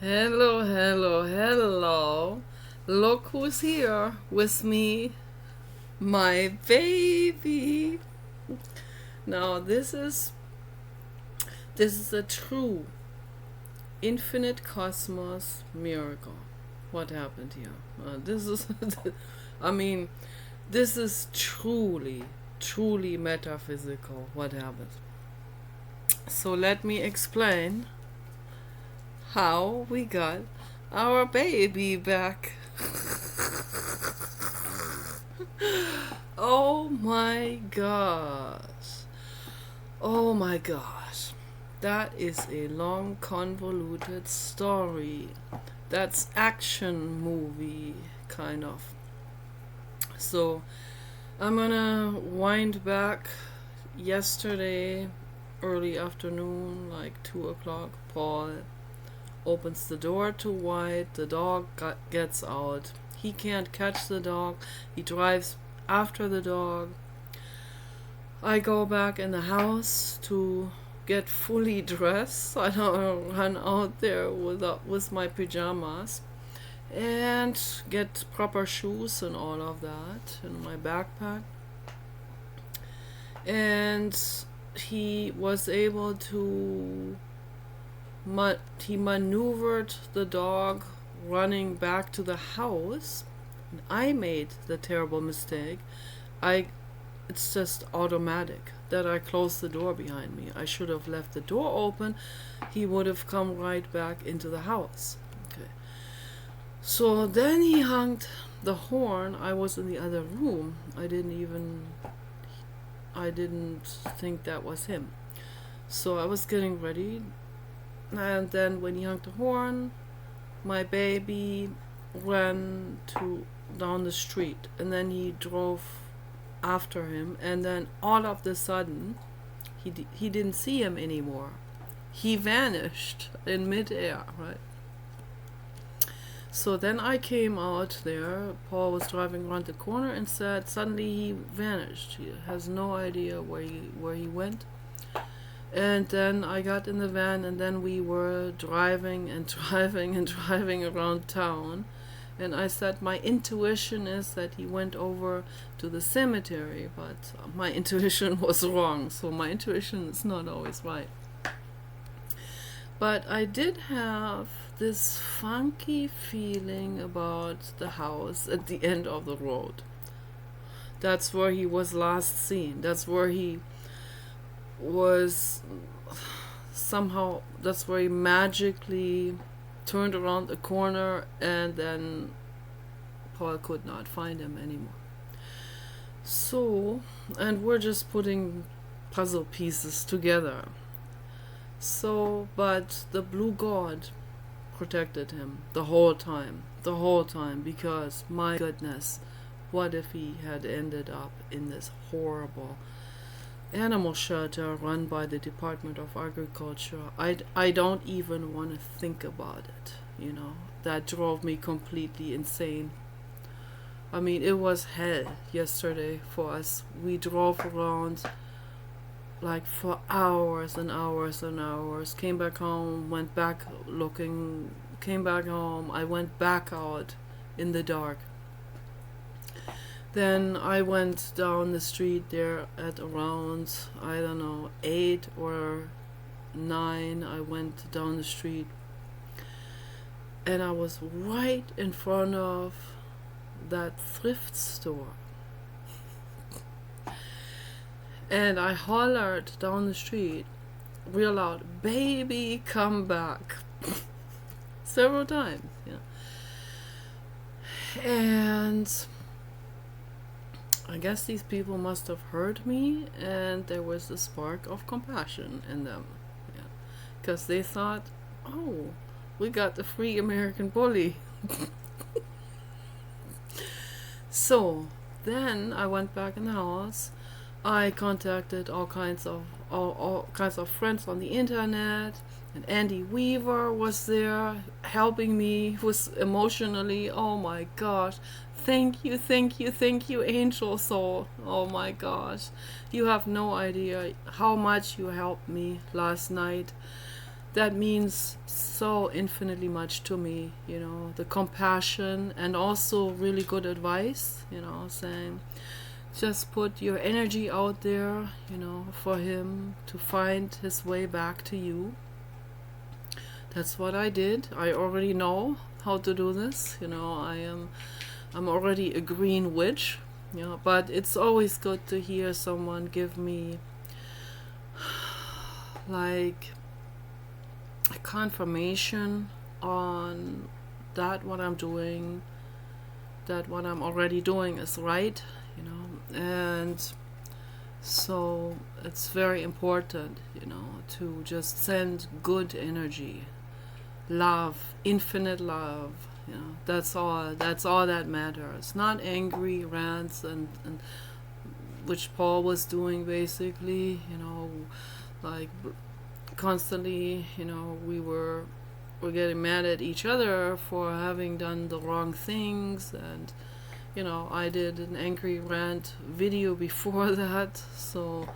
Hello, hello, hello. Look who's here with me, my baby. Now this is a true infinite cosmos miracle. What happened here? This is I mean, this is truly metaphysical what happened. So let me explain how we got our baby back. Oh my gosh. Oh my gosh. That is a long, convoluted story. That's action movie, kind of. So, I'm gonna wind back yesterday, early afternoon, like 2 o'clock. Paul opens the door to White. The dog gets out. He can't catch the dog. He drives after the dog. I go back in the house to get fully dressed. I don't run out there with my pajamas and get proper shoes and all of that in my backpack. And he was able to he maneuvered the dog running back to the house. And I made the terrible mistake. It's just automatic that I closed the door behind me. I should have left the door open. He would have come right back into the house. Okay. So then he honked the horn. I was in the other room. I didn't think that was him. So I was getting ready, and then when he honked the horn, my baby ran down the street, and then he drove after him, and then all of a sudden he didn't see him anymore. He vanished in midair, right? So then I came out there. Paul was driving around the corner and said suddenly he vanished. He has no idea where he went. And then I got in the van, and then we were driving and driving and driving around town. And I said my intuition is that he went over to the cemetery, but my intuition was wrong. So my intuition is not always right. But I did have this funky feeling about the house at the end of the road. That's where he was last seen. That's where he was somehow, that's where he magically turned around the corner, and then Paul could not find him anymore. So, and we're just putting puzzle pieces together. So, but the blue god protected him the whole time, because my goodness, what if he had ended up in this horrible animal shelter run by the Department of Agriculture? I don't even want to think about it, That drove me completely insane. I mean, it was hell yesterday for us. We drove around like for hours and hours and hours. Came back home, went back looking, came back home. I went back out in the dark. Then I went down the street there at around, 8 or 9. I went down the street, and I was right in front of that thrift store. And I hollered down the street real loud, "Baby, come back." Several times, And I guess these people must have heard me, and there was a spark of compassion in them. Because they thought, oh, we got the free American bully. So then I went back in the house. I contacted all kinds of friends on the internet, and Andy Weaver was there helping me, was emotionally, oh my gosh, thank you, angel soul. Oh my gosh, you have no idea how much you helped me last night. that means so infinitely much to me, you know, the compassion and also really good advice, you know, saying just put your energy out there, you know, for him to find his way back to you. That's what I did. I already know how to do this, you know. I'm already a green witch, you know, but it's always good to hear someone give me like a confirmation on that what I'm doing, that what I'm already doing is right, you know. And so it's very important, you know, to just send good energy, love, infinite love, you know. That's all that matters. Not angry rants and which Paul was doing basically, you know, like constantly, you know, we're getting mad at each other for having done the wrong things. And you know, I did an angry rant video before that, so,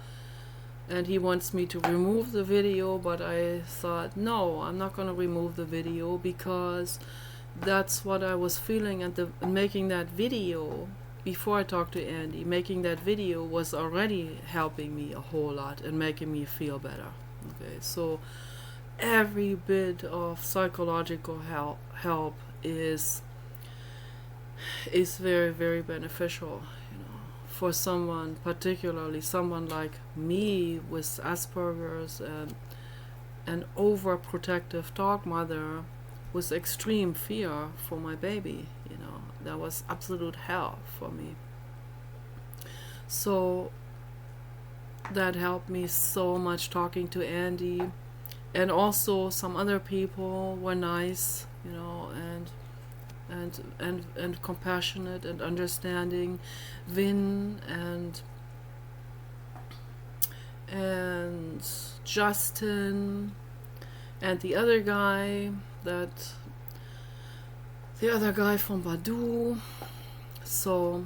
and he wants me to remove the video, but I thought, no, I'm not going to remove the video, because that's what I was feeling. And making that video before I talked to Andy, making that video was already helping me a whole lot and making me feel better. Okay, so every bit of psychological help is very, very beneficial, you know, for someone, particularly someone like me with Asperger's and an overprotective dog mother with extreme fear for my baby. You know, that was absolute hell for me. So that helped me so much, talking to Andy, and also some other people were nice, you know, and compassionate and understanding. Vin and Justin and the other guy from Badu. So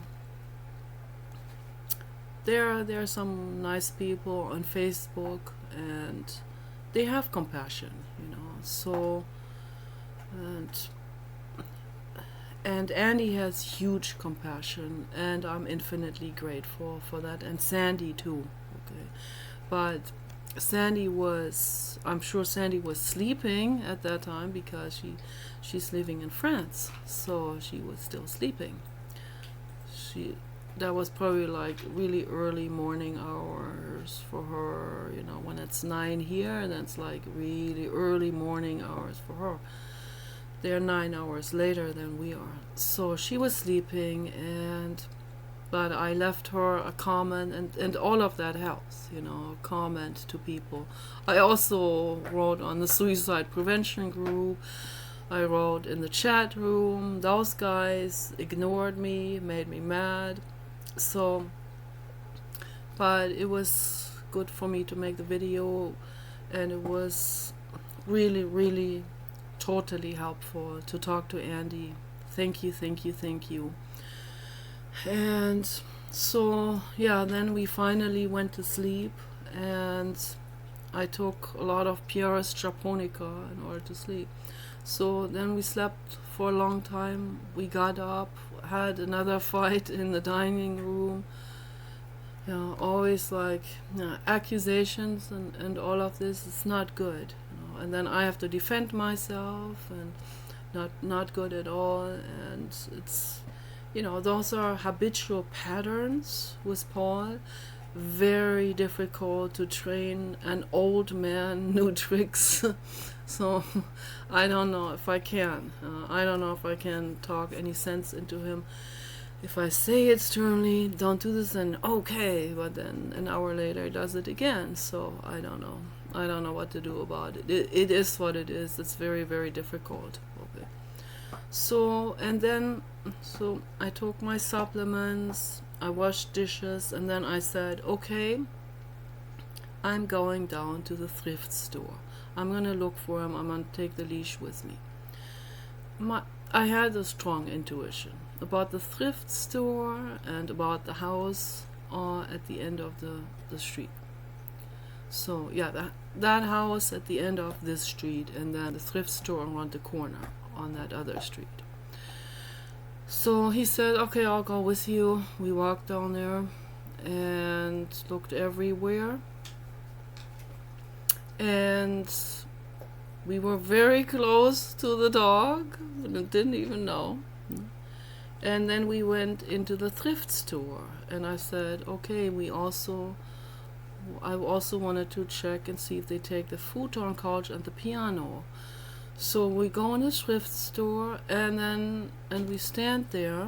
there are some nice people on Facebook, and they have compassion, you know. So and Andy has huge compassion, and I'm infinitely grateful for that, and Sandy too. Okay, but I'm sure Sandy was sleeping at that time, because she's living in France, so she was still sleeping. That was probably like really early morning hours for her, you know, when it's 9 here, and it's like really early morning hours for her. They're 9 hours later than we are. So she was sleeping, but I left her a comment, and all of that helps, you know, a comment to people. I also wrote on the suicide prevention group. I wrote in the chat room. Those guys ignored me, made me mad. So, but it was good for me to make the video, and it was really, really totally helpful to talk to Andy. Thank you. And so, yeah, then we finally went to sleep, and I took a lot of Pieris japonica in order to sleep. So then we slept for a long time. We got up, had another fight in the dining room. You know, always like, you know, accusations and all of this is not good. You know? And then I have to defend myself, and not good at all. And it's, you know, those are habitual patterns with Paul. Very difficult to train an old man new tricks. So I don't know if I can. I don't know if I can talk any sense into him. If I say it sternly, don't do this, and okay, but then an hour later does it again. So I don't know. I don't know what to do about it. It is what it is. It's very, very difficult. Okay. So I took my supplements, I washed dishes, and then I said, okay, I'm going down to the thrift store. I'm going to look for him. I'm going to take the leash with me. I had a strong intuition about the thrift store and about the house at the end of the street. So yeah, that house at the end of this street, and then the thrift store around the corner on that other street. So he said, okay, I'll go with you. We walked down there and looked everywhere. And we were very close to the dog, and didn't even know. And then we went into the thrift store, and I said, okay, I also wanted to check and see if they take the futon couch and the piano. So we go in the thrift store, and we stand there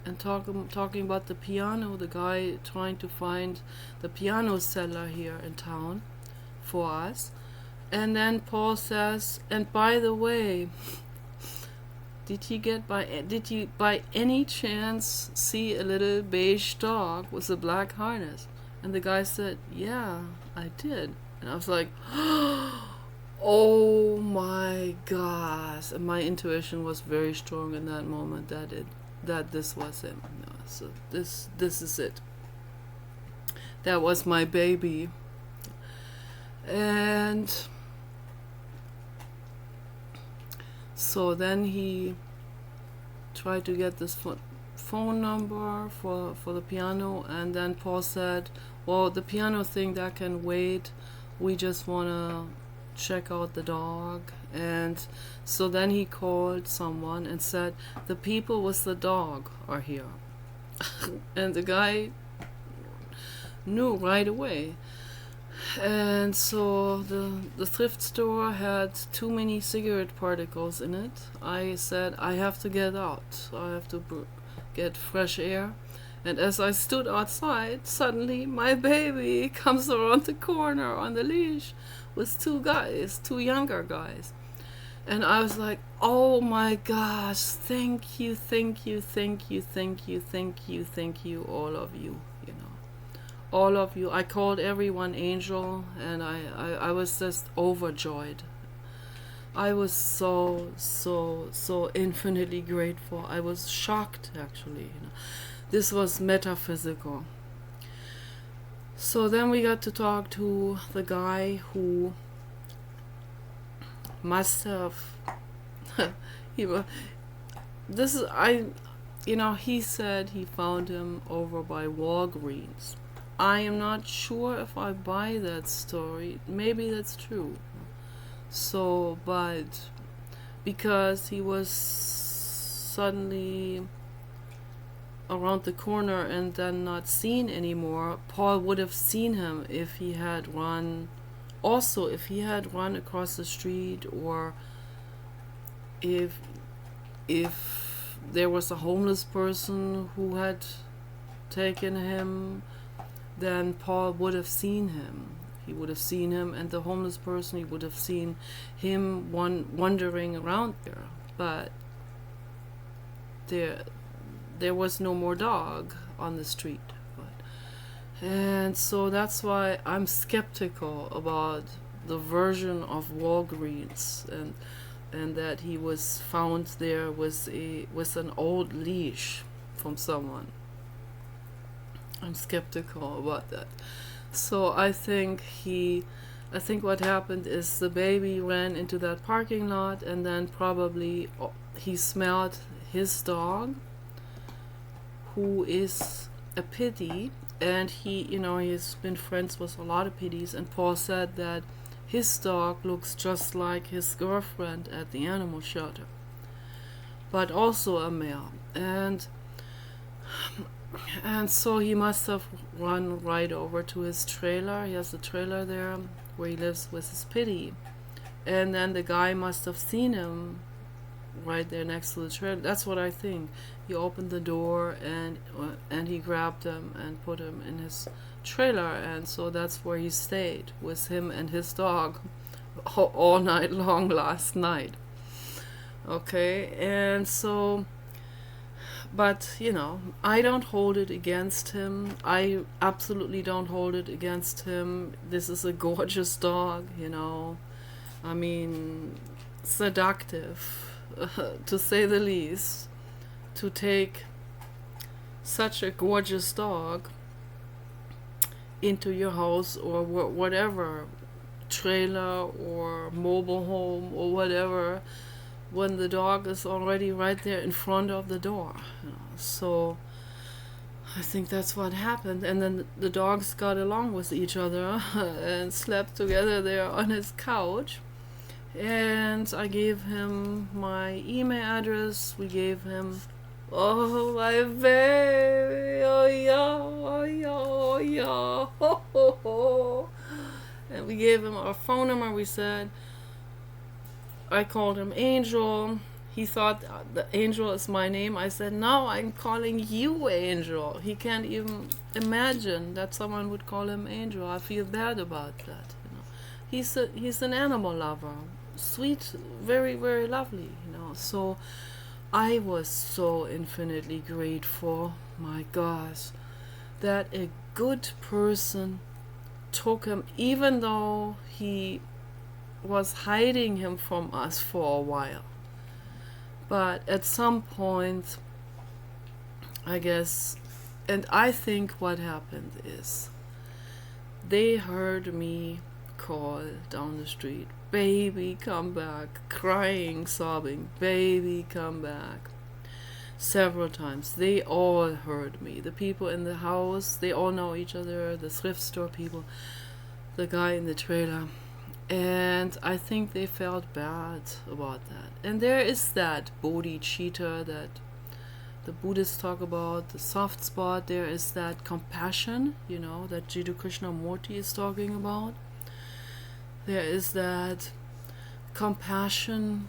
and talking about the piano, the guy trying to find the piano seller here in town for us. And then Paul says, and by the way, did you by any chance see a little beige dog with a black harness? And the guy said, yeah, I did. And I was like, oh my gosh. And my intuition was very strong in that moment that this was him. So this is it. That was my baby. And so then he tried to get this phone number for the piano, and then Paul said, well, the piano thing, that can wait. We just want to check out the dog. And so then he called someone and said, the people with the dog are here. And the guy knew right away. And so the thrift store had too many cigarette particles in it. I said, I have to get out. I have to get fresh air. And as I stood outside, suddenly my baby comes around the corner on the leash with two younger guys. And I was like, oh my gosh, thank you, all of you, all of you. I called everyone angel, and I was just overjoyed. I was so infinitely grateful. I was shocked, actually. This was metaphysical. So then we got to talk to the guy who must have he said he found him over by Walgreens. I am not sure if I buy that story. Maybe that's true. So, but because he was suddenly around the corner and then not seen anymore, Paul would have seen him if he had run. Also, if he had run across the street, or if there was a homeless person who had taken him, then Paul would have seen him. He would have seen him, and the homeless person, he would have seen him wandering around there. But there was no more dog on the street. And so that's why I'm skeptical about the version of Walgreens, and that he was found there with an old leash from someone. I'm skeptical about that. So I think what happened is the baby ran into that parking lot, and then probably he smelled his dog, who is a pitty, and he's been friends with a lot of pitties, and Paul said that his dog looks just like his girlfriend at the animal shelter, but also a male. And so he must have run right over to his trailer. He has a trailer there where he lives with his pitty. And then the guy must have seen him right there next to the trailer. That's what I think. He opened the door and he grabbed him and put him in his trailer. And so that's where he stayed with him and his dog all night long last night. Okay, and so... But, I don't hold it against him. I absolutely don't hold it against him. This is a gorgeous dog, I mean, seductive, to say the least, to take such a gorgeous dog into your house or whatever trailer or mobile home or whatever when the dog is already right there in front of the door. So I think that's what happened. And then the dogs got along with each other and slept together there on his couch. And I gave him my email address. We gave him, oh my baby, oh yeah, oh yeah, oh yeah, ho, ho, ho. And we gave him our phone number. We said, I called him Angel. He thought the Angel is my name. I said, no, I'm calling you Angel. He can't even imagine that someone would call him Angel. I feel bad about that. He's an animal lover. Sweet, very, very lovely, So I was so infinitely grateful, my gosh, that a good person took him, even though he was hiding him from us for a while. But at some point, I guess, and I think what happened is they heard me call down the street, baby, come back, crying, sobbing, baby, come back, several times. They all heard me. The people in the house, they all know each other, the thrift store people, the guy in the trailer. And I think they felt bad about that. And there is that bodhicitta that the Buddhists talk about, the soft spot. There is that compassion, that Jiddu Krishnamurti is talking about. There is that compassion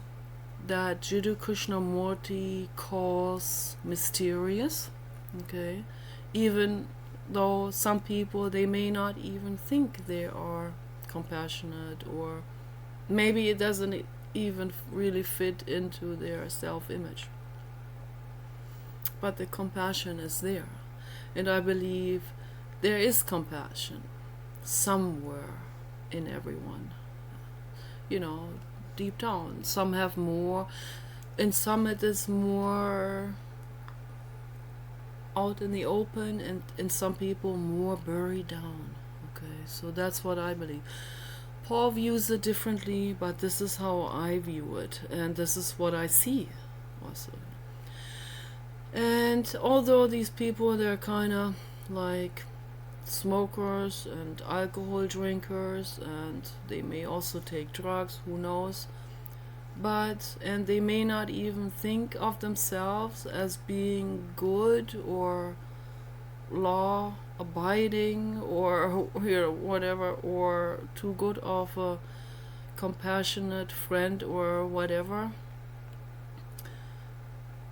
that Jiddu Krishnamurti calls mysterious, okay? Even though some people, they may not even think they are compassionate, or maybe it doesn't even really fit into their self-image. But the compassion is there. And I believe there is compassion somewhere in everyone, deep down. Some have more, and some it is more out in the open, and in some people more buried down. Okay, so that's what I believe. Paul views it differently, but this is how I view it, and this is what I see also. And although these people, they're kind of like smokers and alcohol drinkers, and they may also take drugs, who knows, and they may not even think of themselves as being good or law abiding or whatever, or too good of a compassionate friend or whatever,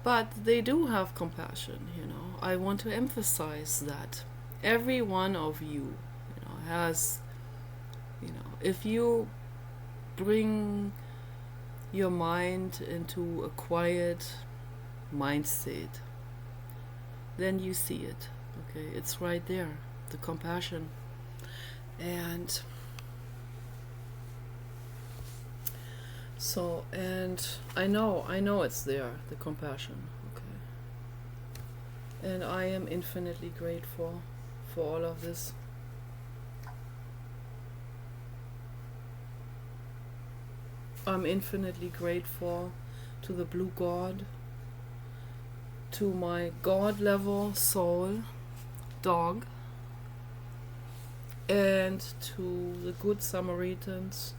but they do have compassion. I want to emphasize that every one of you, has, if you bring your mind into a quiet mind state, then you see it. Okay, it's right there, the compassion. And so, and I know it's there, the compassion. Okay, and I am infinitely grateful for all of this. I'm infinitely grateful to the blue God, to my God level soul dog, and to the good Samaritans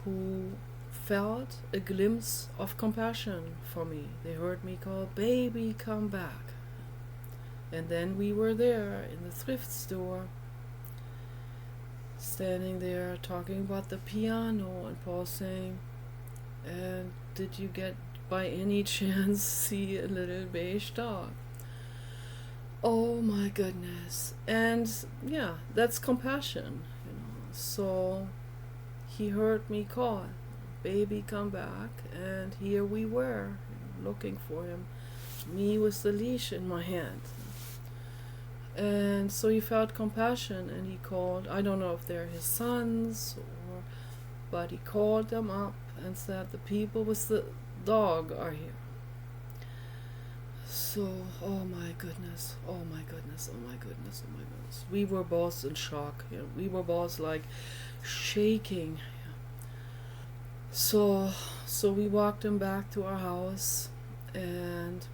who felt a glimpse of compassion for me. They heard me call, baby, come back. And then we were there in the thrift store, standing there talking about the piano, and Paul saying, and did you get by any chance see a little beige dog? Oh my goodness. And yeah, that's compassion, So he heard me call, baby, come back, and here we were, looking for him, me with the leash in my hand. And so he felt compassion, and he called, I don't know if they're his sons, but he called them up and said, the people with the dog are here. So, oh my goodness, we were both in shock. We were both like, shaking. So we walked him back to our house, and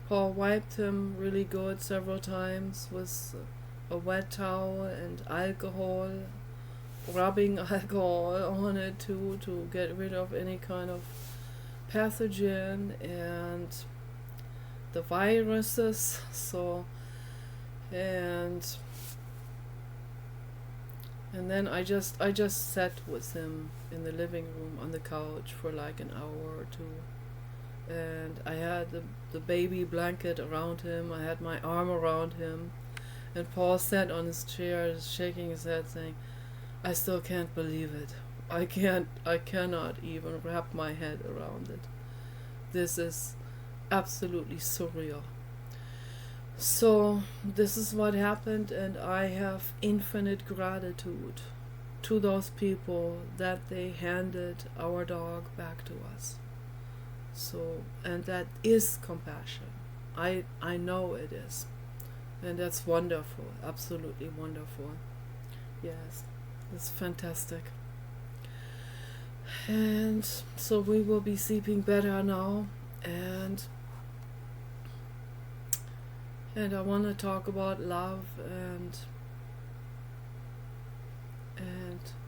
Paul wiped him really good several times with a wet towel and alcohol, rubbing alcohol on it too, to get rid of any kind of pathogen and the viruses. And then I just sat with him in the living room on the couch for like an hour or two, and I had the baby blanket around him. I had my arm around him, and Paul sat on his chair shaking his head saying, I still can't believe it. I cannot even wrap my head around it. This is absolutely surreal. So this is what happened, and I have infinite gratitude to those people that they handed our dog back to us. So, and that is compassion. I know it is. And that's wonderful, absolutely wonderful. Yes, it's fantastic. And so we will be sleeping better now, and I want to talk about love and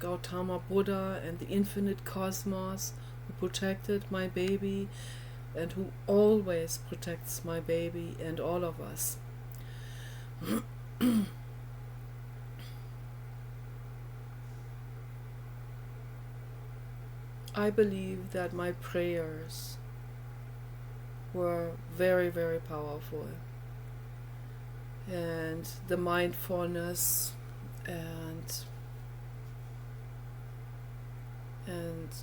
Gautama Buddha and the infinite cosmos who protected my baby and who always protects my baby and all of us. I believe that my prayers were very, very powerful. And the mindfulness and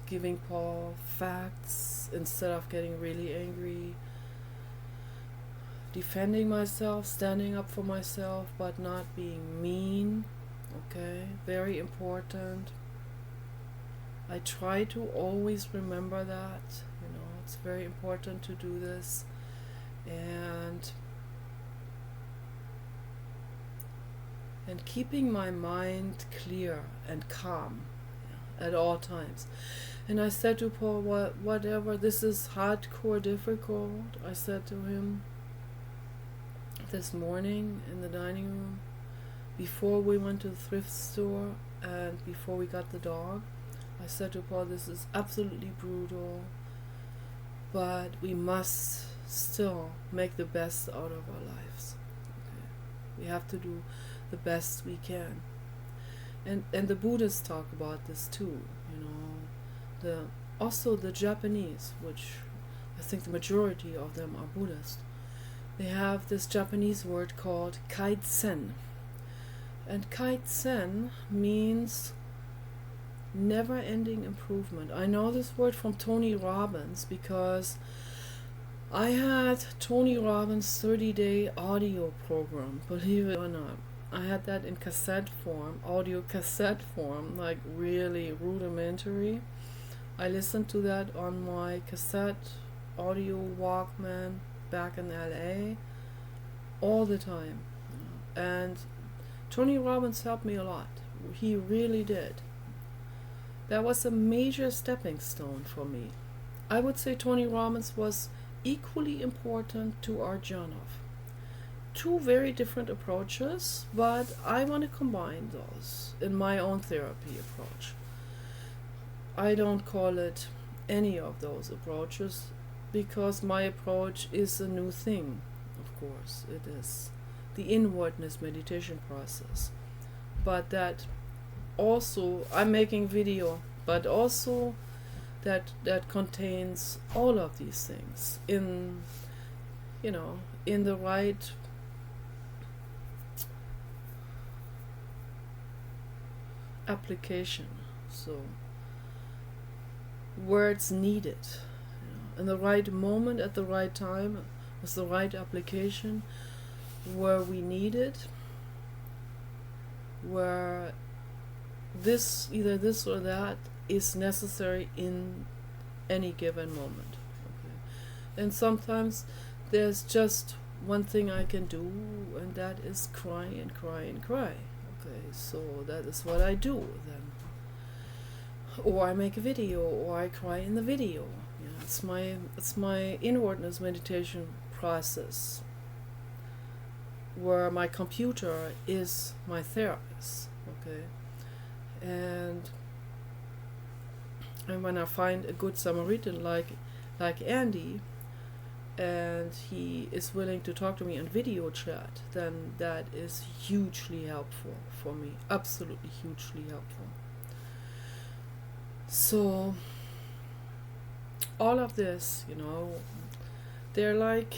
giving Paul facts instead of getting really angry, defending myself, standing up for myself, but not being mean. Okay, very important. I try to always remember that, it's very important to do this, and keeping my mind clear and calm at all times. And I said to Paul, whatever, this is hardcore difficult, I said to him this morning in the dining room, before we went to the thrift store and before we got the dog. I said to Paul, this is absolutely brutal, but we must still make the best out of our lives. Okay? We have to do the best we can. And the Buddhists talk about this too, also the Japanese, which I think the majority of them are Buddhist. They have this Japanese word called kaizen. And kaizen means never-ending improvement. I know this word from Tony Robbins because I had Tony Robbins' 30-day audio program, believe it or not. I had that in cassette form, audio cassette form, like really rudimentary. I listened to that on my cassette audio Walkman back in LA all the time. And Tony Robbins helped me a lot. He really did. That was a major stepping stone for me. I would say Tony Robbins was equally important to Arjanov. Two very different approaches, but I want to combine those in my own therapy approach. I don't call it any of those approaches because my approach is a new thing, of course. It is the inwardness meditation process. But that also, I'm making video, but also that contains all of these things in the right application. So words needed in the right moment at the right time with the right application, where we need it, where either this or that is necessary in any given moment. Okay. And sometimes there's just one thing I can do, and that is cry and cry and cry. Okay, so that is what I do then. Or I make a video, or I cry in the video. Yeah, it's my inwardness meditation process, where my computer is my therapist. Okay, and when I find a good Samaritan like Andy, and he is willing to talk to me on video chat, then that is hugely helpful for me. Absolutely hugely helpful. So all of this, they're like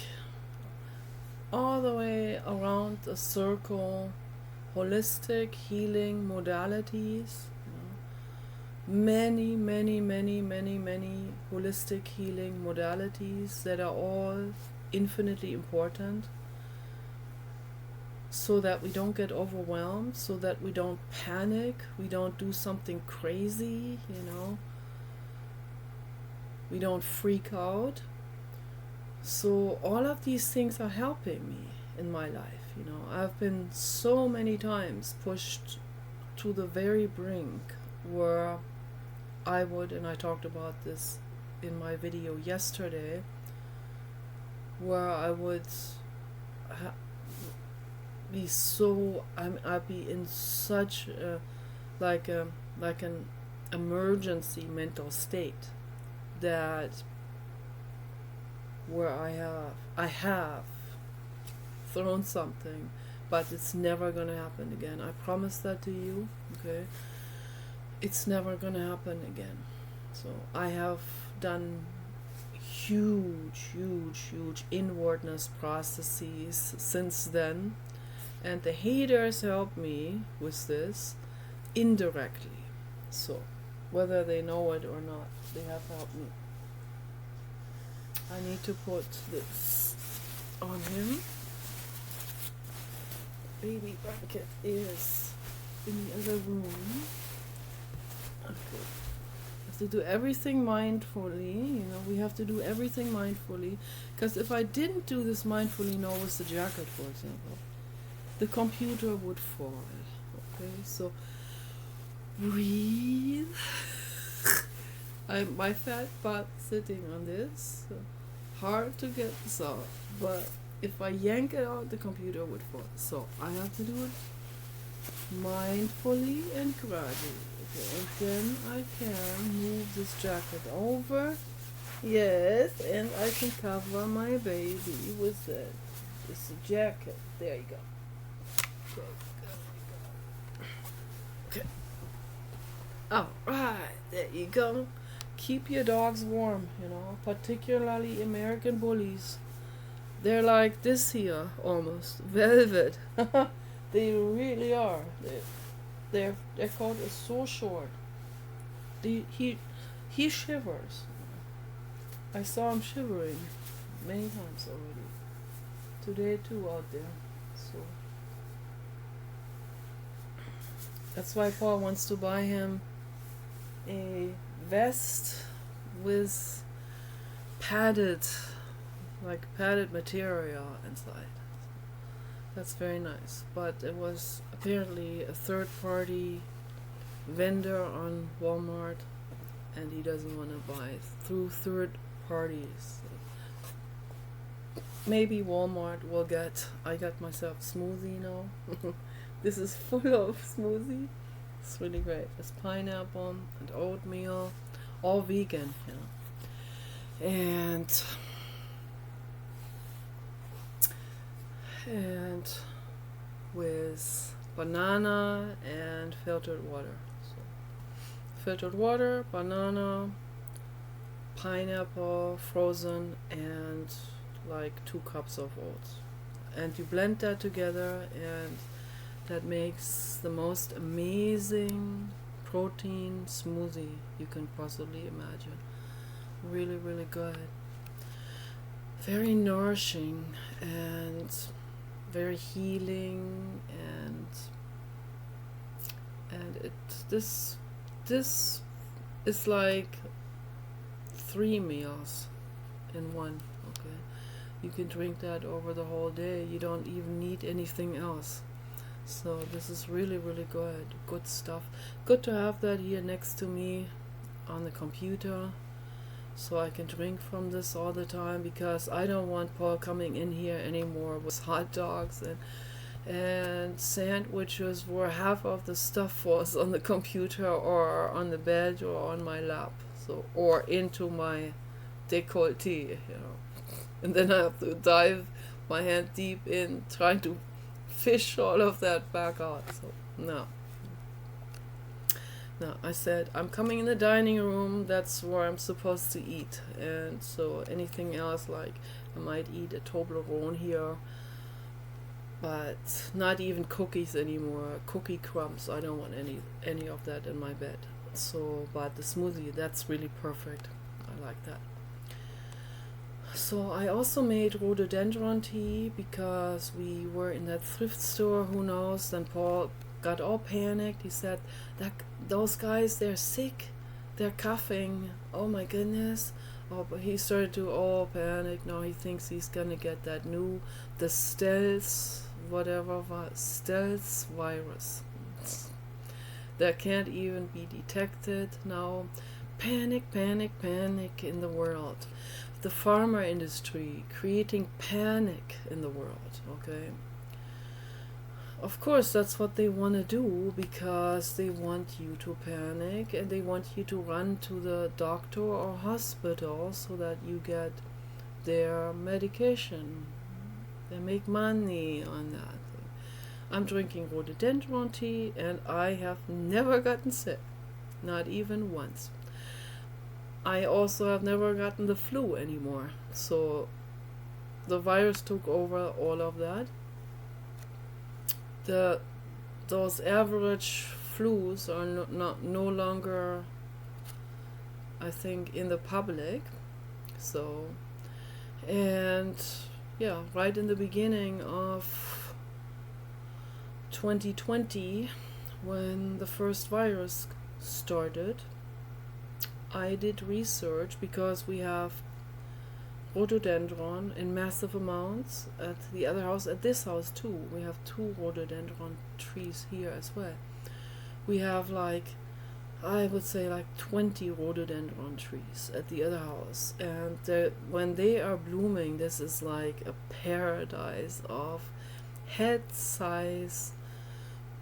all the way around a circle, holistic healing modalities. Many, many, many, many, many holistic healing modalities that are all infinitely important, so that we don't get overwhelmed, so that we don't panic, we don't do something crazy, we don't freak out. So all of these things are helping me in my life. I've been so many times pushed to the very brink where I would, and I talked about this in my video yesterday, where I would I'd be in such like an emergency mental state, that where I have thrown something, but it's never gonna happen again. I promise that to you. Okay, it's never gonna happen again. So I have done huge inwardness processes since then, and the haters help me with this indirectly. So whether they know it or not, they have helped me. I need to put this on him. Baby blanket is in the other room. Okay. Have to do everything mindfully. We have to do everything mindfully. Because if I didn't do this mindfully now with the jacket, for example, the computer would fall. Okay, so breathe. My fat butt sitting on this. Hard to get this out, but if I yank it out, the computer would fall. So I have to do it mindfully and gradually. Okay, and then I can move this jacket over. Yes, and I can cover my baby with it. It's a jacket. There you go. Okay. All right, there you go. Keep your dogs warm, particularly American bullies. They're like this here, almost velvet. They really are. Their coat is so short. He shivers. I saw him shivering many times already. Today too, out there. So that's why Paul wants to buy him a vest with padded material inside. That's very nice. But it was apparently a third-party vendor on Walmart, and he doesn't want to buy through third parties. Maybe Walmart will get. I got myself smoothie now. This is full of smoothie. It's really great. It's pineapple and oatmeal, all vegan, and with banana and filtered water. So filtered water, banana, pineapple, frozen, and like 2 cups of oats, and you blend that together, and that makes the most amazing protein smoothie you can possibly imagine. Really, really good. Very nourishing and very healing, and this is like 3 meals in one. Okay, you can drink that over the whole day. You don't even need anything else. So this is really, really good stuff. Good to have that here next to me on the computer, so I can drink from this all the time, because I don't want Paul coming in here anymore with hot dogs and sandwiches where half of the stuff was on the computer or on the bed or on my lap, so, or into my décolleté, and then I have to dive my hand deep in trying to fish all of that back out. So no, I said I'm coming in the dining room, that's where I'm supposed to eat, and so anything else, like I might eat a Toblerone here, but not even cookies anymore, cookie crumbs, I don't want any of that in my bed. So but the smoothie, that's really perfect, I like that. So I also made rhododendron tea because we were in that thrift store, who knows, then Paul got all panicked. He said that those guys, they're sick, they're coughing, oh my goodness. Oh, but he started to all panic. Now he thinks he's gonna get that the stealth, stealth virus that can't even be detected now. Panic, panic, panic in the world. The pharma industry creating panic in the world, okay? Of course, that's what they want to do, because they want you to panic and they want you to run to the doctor or hospital so that you get their medication. They make money on that. I'm drinking rhododendron tea and I have never gotten sick, not even once. I also have never gotten the flu anymore. So the virus took over all of that. Those average flus are no longer, I think, in the public. So, and yeah, right in the beginning of 2020, when the first virus started, I did research, because we have rhododendron in massive amounts at the other house, at this house too. We have 2 rhododendron trees here as well. We have I would say 20 rhododendron trees at the other house, and when they are blooming, this is like a paradise of head-size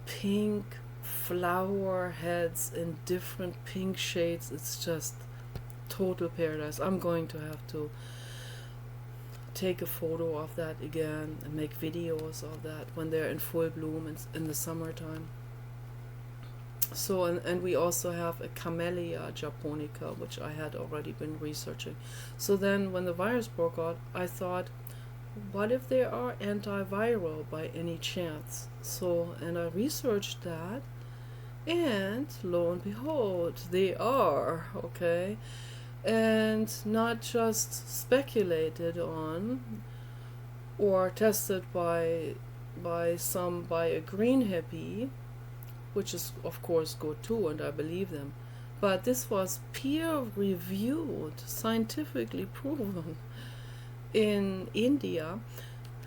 pink flower heads in different pink shades. It's just total paradise. I'm going to have to take a photo of that again and make videos of that when they're in full bloom in the summertime. So and we also have a Camellia japonica, which I had already been researching. So then when the virus broke out, I thought, what if they are antiviral by any chance? So, and I researched that, and lo and behold, they are, okay? And not just speculated on or tested by a green hippie, which is of course good too, and I believe them, but this was peer-reviewed, scientifically proven in India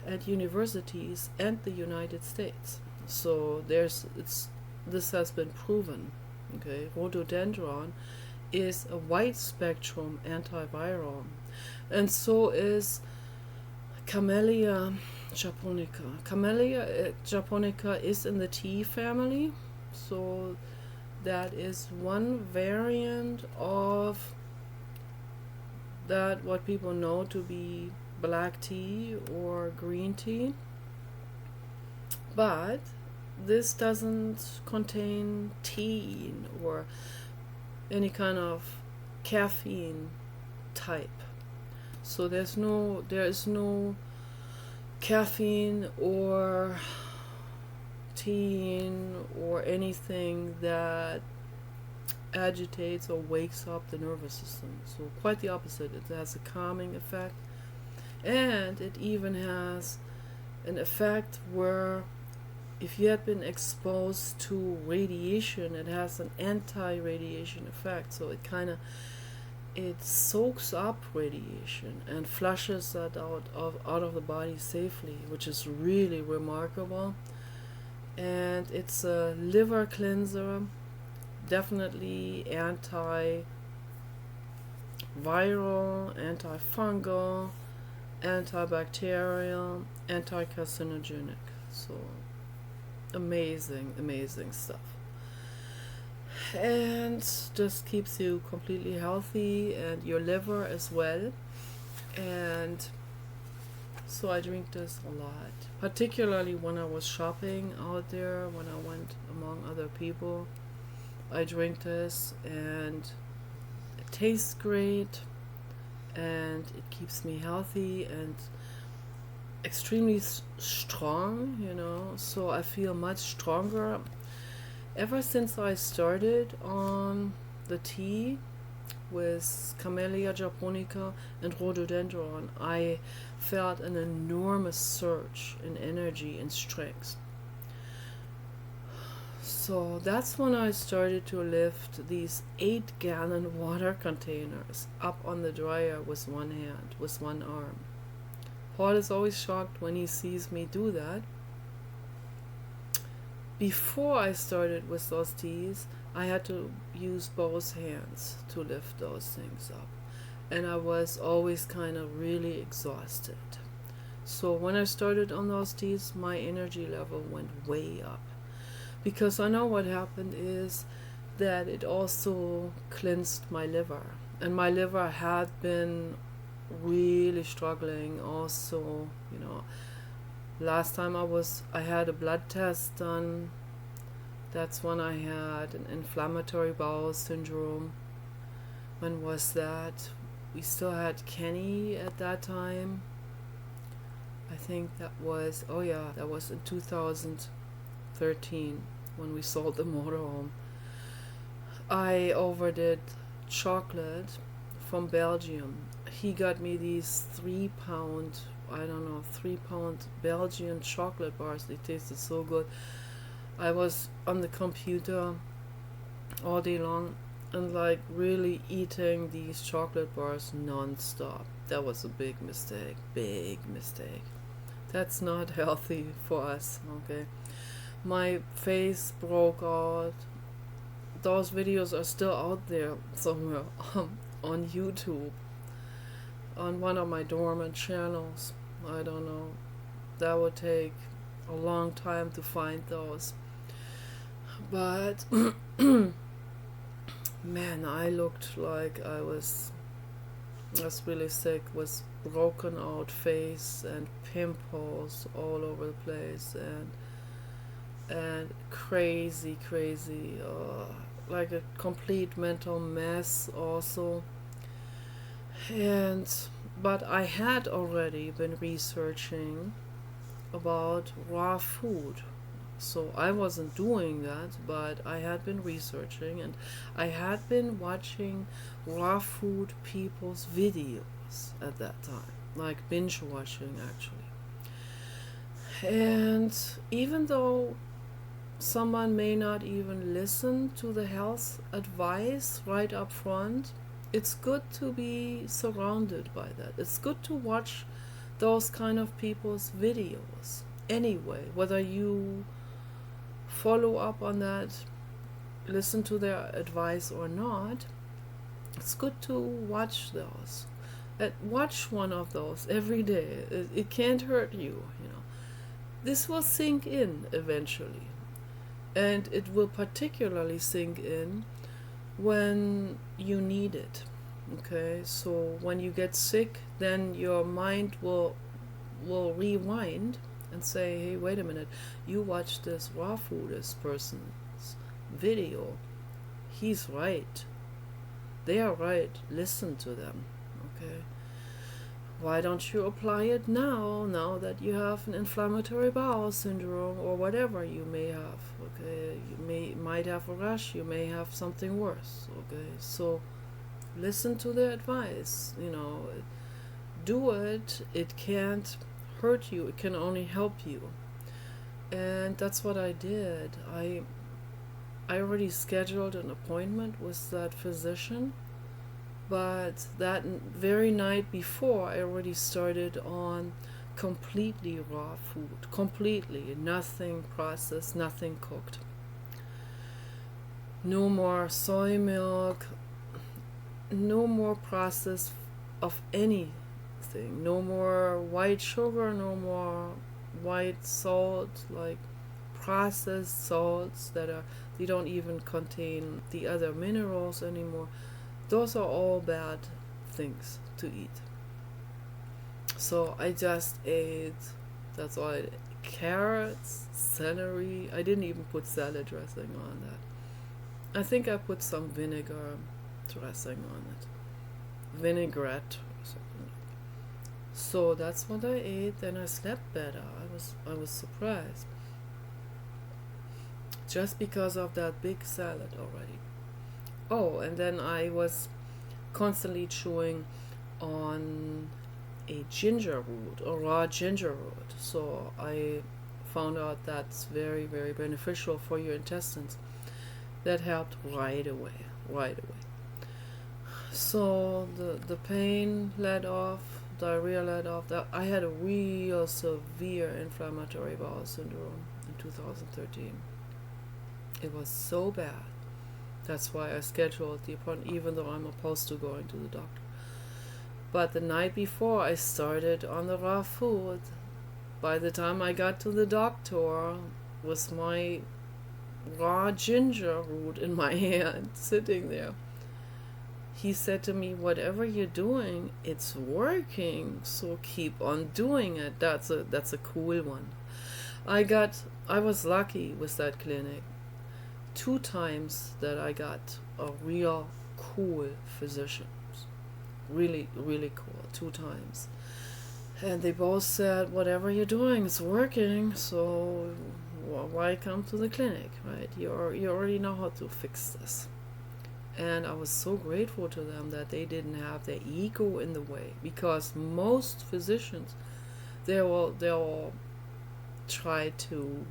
at universities and the United States. So this has been proven. Okay, rhododendron is a wide spectrum antiviral, and so is Camellia japonica. Camellia japonica is in the tea family, so that is one variant of that, what people know to be black tea or green tea, but this doesn't contain tea or any kind of caffeine type. So there is no caffeine or tea or anything that agitates or wakes up the nervous system. So quite the opposite. It has a calming effect, and it even has an effect where if you have been exposed to radiation, it has an anti-radiation effect. So it soaks up radiation and flushes that out of the body safely, which is really remarkable. and it's a liver cleanser, definitely antiviral, antifungal, antibacterial, anti-carcinogenic. So amazing, amazing stuff. And just keeps you completely healthy and your liver as well. And so I drink this a lot, particularly when I was shopping out there, when I went among other people. I drink this and it tastes great and it keeps me healthy and extremely strong, so I feel much stronger. Ever since I started on the tea with Camellia japonica and rhododendron, I felt an enormous surge in energy and strength. So that's when I started to lift these 8-gallon water containers up on the dryer with one hand, with one arm. Paul is always shocked when he sees me do that. Before I started with those teas, I had to use both hands to lift those things up. And I was always kind of really exhausted. So when I started on those teas, my energy level went way up. Because I know what happened is that it also cleansed my liver. And my liver had been really struggling also, Last time I had a blood test done. That's when I had an inflammatory bowel syndrome. When was that? We still had Kenny at that time. I think that was in 2013 when we sold the motorhome. I overdid chocolate from Belgium. He got me these 3-pound Belgian chocolate bars. They tasted so good. I was on the computer all day long and really eating these chocolate bars non-stop. That was a big mistake. That's not healthy for us, okay? My face broke out. Those videos are still out there somewhere on YouTube, on one of my dormant channels. I don't know. That would take a long time to find those. But man, I looked like I was really sick, with broken out face and pimples all over the place and crazy, like a complete mental mess also. But I had already been researching about raw food. So I wasn't doing that, but I had been researching and I had been watching raw food people's videos at that time, like binge watching actually. And even though someone may not even listen to the health advice right up front, it's good to be surrounded by that. It's good to watch those kind of people's videos anyway, whether you follow up on that, listen to their advice or not. It's good to watch those. Watch one of those every day. It can't hurt you. This will sink in eventually, and it will particularly sink in when you need it. Okay, so when you get sick, then your mind will rewind and say, hey, wait a minute, you watch this raw foodist person's video. He's right. They are right. Listen to them. Okay. Why don't you apply it now that you have an inflammatory bowel syndrome or whatever you may have? Okay, you might have a rash, you may have something worse. Okay, so listen to their advice. Do it. It can't hurt you. It can only help you. And that's what I did. I already scheduled an appointment with that physician, but that very night before, I already started on completely raw food, completely, nothing processed, nothing cooked. No more soy milk, no more process of anything, no more white sugar, no more white salt, like processed salts that are, they don't even contain the other minerals anymore. Those are all bad things to eat. So I just ate, that's all I did. Carrots, celery. I didn't even put salad dressing on that. I think I put some vinegar dressing on it. Vinaigrette or something. So that's what I ate. Then I slept better. I was surprised. Just because of that big salad already. Oh, and then I was constantly chewing on a ginger root, a raw ginger root. So I found out that's very, very beneficial for your intestines. That helped right away, right away. So the pain let off, diarrhea let off. I had a real severe inflammatory bowel syndrome in 2013. It was so bad. That's why I scheduled the appointment, even though I'm opposed to going to the doctor. But the night before I started on the raw food, by the time I got to the doctor with my raw ginger root in my hand sitting there, he said to me, whatever you're doing, it's working, so keep on doing it. That's a cool one. I was lucky with that clinic. 2 times that I got a real cool physician. Really, really cool. 2 times. And they both said, whatever you're doing is working, so why come to the clinic, right? You already know how to fix this. And I was so grateful to them that they didn't have their ego in the way, because most physicians, they'll try to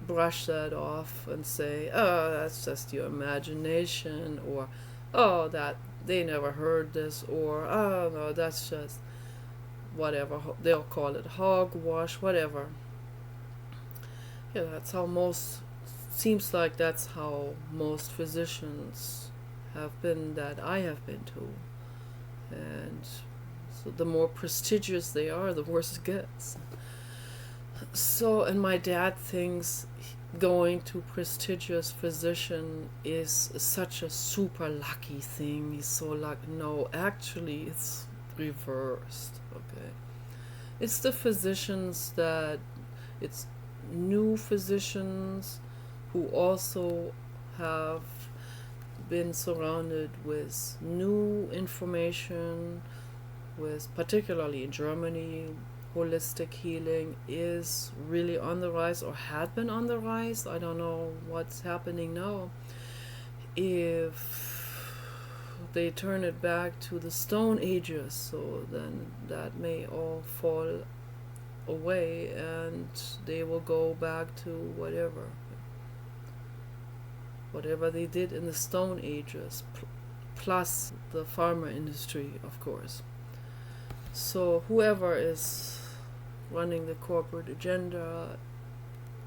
brush that off and say, oh, that's just your imagination, or oh, that they never heard this, or oh no, that's just whatever, they'll call it hogwash, whatever. Yeah, that's how seems like that's how most physicians have been that I have been to. And so the more prestigious they are, the worse it gets. So, and my dad thinks going to prestigious physician is such a super lucky thing. He's so lucky. No, actually it's reversed. Okay, it's the physicians it's new physicians who also have been surrounded with new information, with, particularly in Germany, holistic healing is really on the rise, or had been on the rise. I don't know what's happening now. If they turn it back to the Stone Ages, so then that may all fall away and they will go back to whatever they did in the Stone Ages, plus the pharma industry, of course. So whoever is running the corporate agenda,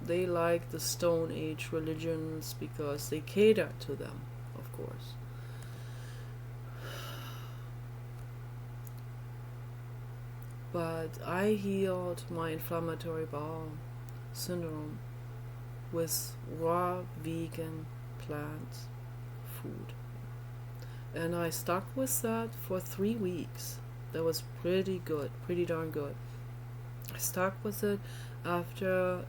they like the Stone Age religions because they cater to them, of course. But I healed my inflammatory bowel syndrome with raw vegan plant food. And I stuck with that for 3 weeks. That was pretty good, pretty darn good. I stuck with it after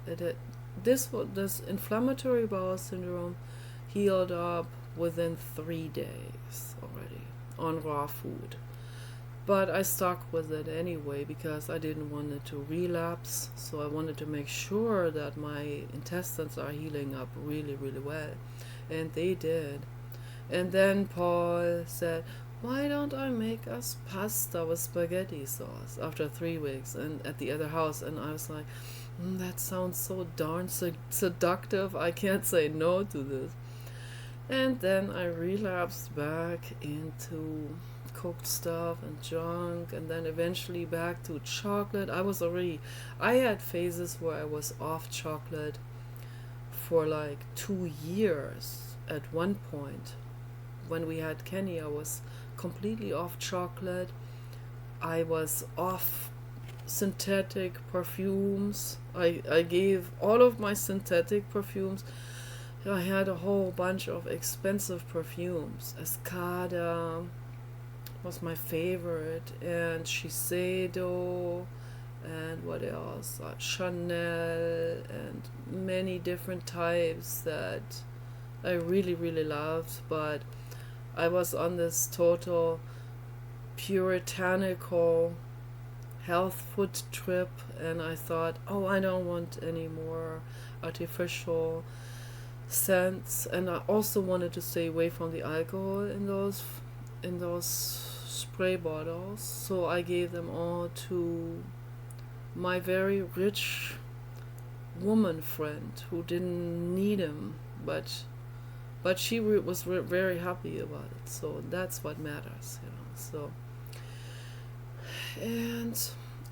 this inflammatory bowel syndrome healed up within 3 days already on raw food. But I stuck with it anyway because I didn't want it to relapse. So I wanted to make sure that my intestines are healing up really, really well. And they did. And then Paul said, why don't I make us pasta with spaghetti sauce after 3 weeks and at the other house? And I was like, that sounds so darn seductive. I can't say no to this. And then I relapsed back into cooked stuff and junk, and then eventually back to chocolate. I had phases where I was off chocolate for like 2 years at one point. When we had Kenny, I was completely off chocolate. I was off synthetic perfumes. I gave all of my synthetic perfumes. I had a whole bunch of expensive perfumes. Escada was my favorite, and Shiseido, and what else? Chanel, and many different types that I really, really loved. But I was on this total puritanical health food trip, and I thought, oh, I don't want any more artificial scents, and I also wanted to stay away from the alcohol in those spray bottles. So I gave them all to my very rich woman friend who didn't need them, but she was very happy about it. So that's what matters, you know. So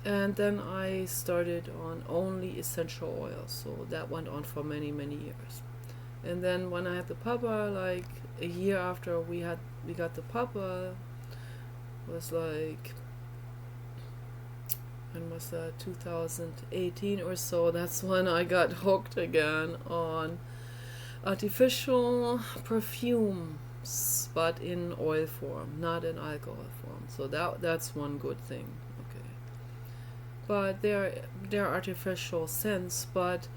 and then I started on only essential oils. So that went on for many, many years. And then when I had the papa, like a year after we got the papa, was like, when was that, 2018 or so. That's when I got hooked again on artificial perfumes, but in oil form, not in alcohol form. So that's one good thing. Okay, but they're artificial scents, but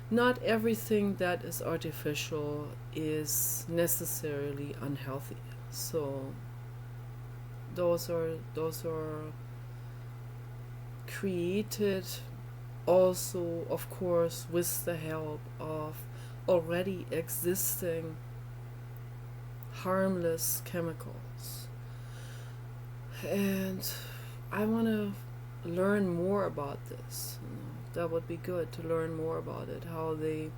not everything that is artificial is necessarily unhealthy. So those are created also, of course, with the help of already existing harmless chemicals. And I want to learn more about this. That would be good to learn more about it, how they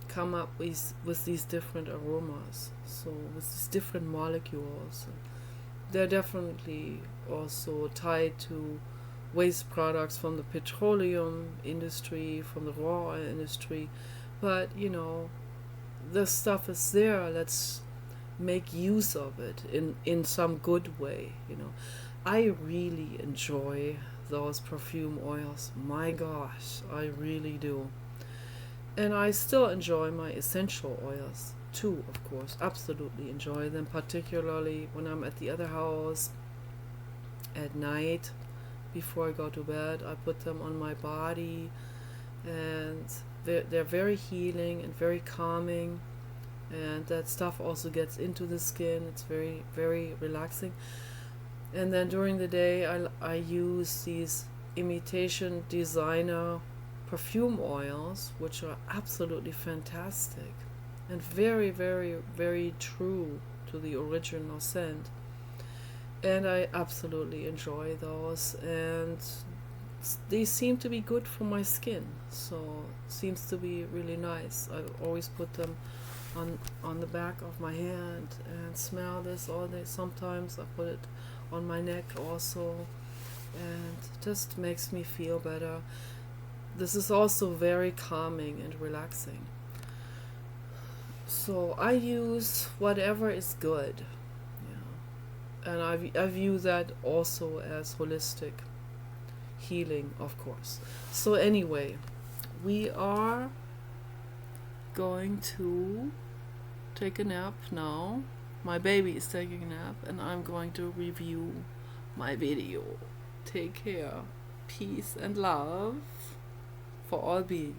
come up with these different aromas, so with these different molecules. They're definitely also tied to waste products from the petroleum industry, from the raw oil industry. But, you know, the stuff is there. Let's make use of it in some good way, you know. I really enjoy those perfume oils. My gosh, I really do. And I still enjoy my essential oils too, of course. Absolutely enjoy them, particularly when I'm at the other house at night before I go to bed. I put them on my body, and they're very healing and very calming, and that stuff also gets into the skin. It's very, very relaxing. And then during the day I use these imitation designer perfume oils, which are absolutely fantastic and very, very, very true to the original scent. And I absolutely enjoy those, and they seem to be good for my skin, so it seems to be really nice. I always put them on the back of my hand and smell this all day. Sometimes I put it on my neck also, and it just makes me feel better. This is also very calming and relaxing. So I use whatever is good, and I view that also as holistic healing, of course. So anyway, we are going to take a nap now. My baby is taking a nap, and I'm going to review my video. Take care. Peace and love for all beings.